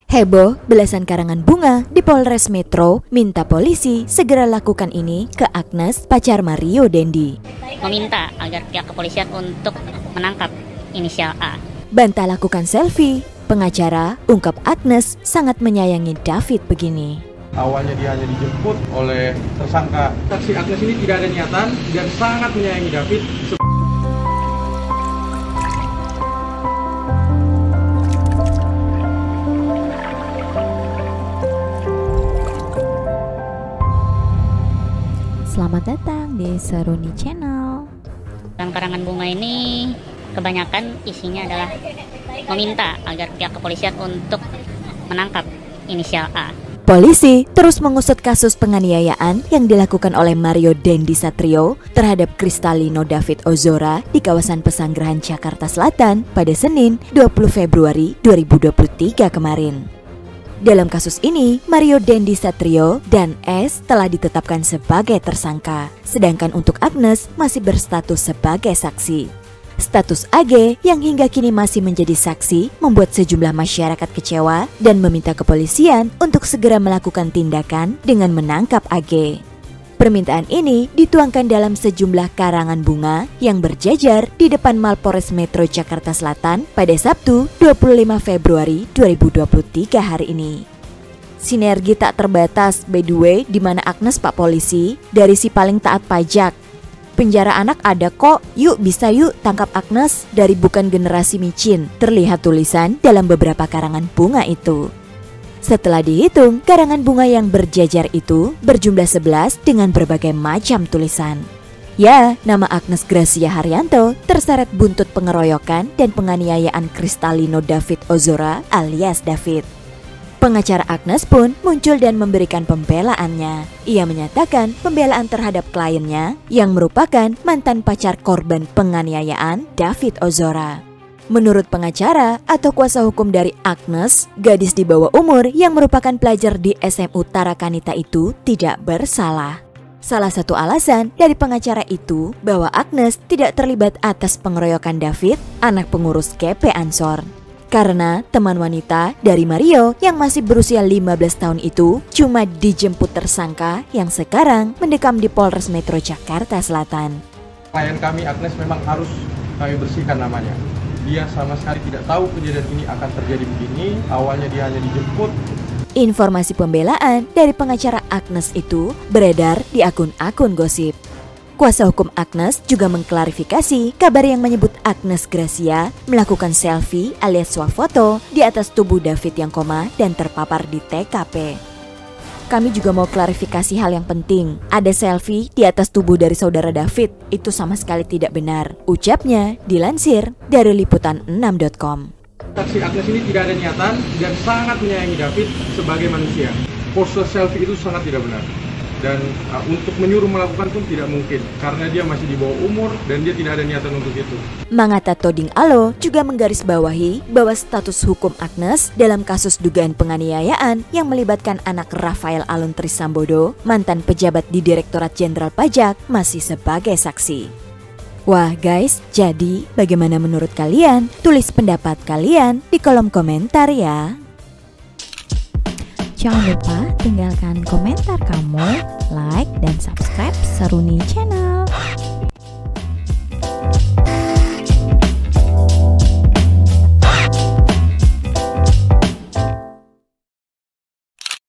Heboh, belasan karangan bunga di Polres Metro minta polisi segera lakukan ini ke Agnes, pacar Mario Dendi. Meminta agar pihak kepolisian untuk menangkap inisial A. Bantah lakukan selfie, pengacara ungkap Agnes sangat menyayangi David begini. Awalnya dia hanya dijemput oleh tersangka. Saksi Agnes ini tidak ada niatan dan sangat menyayangi David. Selamat datang di Seruni Channel. Dalam karangan bunga ini kebanyakan isinya adalah meminta agar pihak kepolisian untuk menangkap inisial A. Polisi terus mengusut kasus penganiayaan yang dilakukan oleh Mario Dendi Satrio terhadap Kristalino David Ozora di kawasan Pesanggerahan Jakarta Selatan pada Senin 20 Februari 2023 kemarin. Dalam kasus ini, Mario Dendi Satrio dan S telah ditetapkan sebagai tersangka, sedangkan untuk Agnes masih berstatus sebagai saksi. Status AG yang hingga kini masih menjadi saksi membuat sejumlah masyarakat kecewa dan meminta kepolisian untuk segera melakukan tindakan dengan menangkap AG. Permintaan ini dituangkan dalam sejumlah karangan bunga yang berjajar di depan Mapolres Metro Jakarta Selatan pada Sabtu 25 Februari 2023 hari ini. Sinergi tak terbatas by the way di mana Agnes Pak Polisi dari si paling taat pajak. Penjara anak ada kok, yuk bisa yuk tangkap Agnes dari bukan generasi micin, terlihat tulisan dalam beberapa karangan bunga itu. Setelah dihitung, karangan bunga yang berjajar itu berjumlah 11 dengan berbagai macam tulisan. Ya, nama Agnes Gracia Haryanto terseret buntut pengeroyokan dan penganiayaan Kristalino David Ozora alias David. Pengacara Agnes pun muncul dan memberikan pembelaannya. Ia menyatakan pembelaan terhadap kliennya yang merupakan mantan pacar korban penganiayaan David Ozora. Menurut pengacara atau kuasa hukum dari Agnes, gadis di bawah umur yang merupakan pelajar di SMU Tarakanita itu tidak bersalah. Salah satu alasan dari pengacara itu bahwa Agnes tidak terlibat atas pengeroyokan David, anak pengurus GP Ansor. Karena teman wanita dari Mario yang masih berusia 15 tahun itu cuma dijemput tersangka yang sekarang mendekam di Polres Metro Jakarta Selatan. Klien kami Agnes memang harus kami bersihkan namanya. Dia sama sekali tidak tahu kejadian ini akan terjadi begini. Awalnya dia hanya dijemput. Informasi pembelaan dari pengacara Agnes itu beredar di akun-akun gosip. Kuasa hukum Agnes juga mengklarifikasi kabar yang menyebut Agnes Gracia melakukan selfie alias swafoto di atas tubuh David yang koma dan terpapar di TKP. Kami juga mau klarifikasi hal yang penting. Ada selfie di atas tubuh dari saudara David. Itu sama sekali tidak benar. Ucapnya dilansir dari liputan6.com. Saksi Agnes ini tidak ada niatan dan sangat menyayangi David sebagai manusia. Pose selfie itu sangat tidak benar. Dan untuk menyuruh melakukan pun tidak mungkin karena dia masih di bawah umur dan dia tidak ada niatan untuk itu. Mangata Toding Alo juga menggarisbawahi bahwa status hukum Agnes dalam kasus dugaan penganiayaan yang melibatkan anak Rafael Alun Trisambodo, mantan pejabat di Direktorat Jenderal Pajak, masih sebagai saksi. Wah guys, jadi bagaimana menurut kalian? Tulis pendapat kalian di kolom komentar ya. Jangan lupa tinggalkan komentar kamu, like dan subscribe Seruni Channel.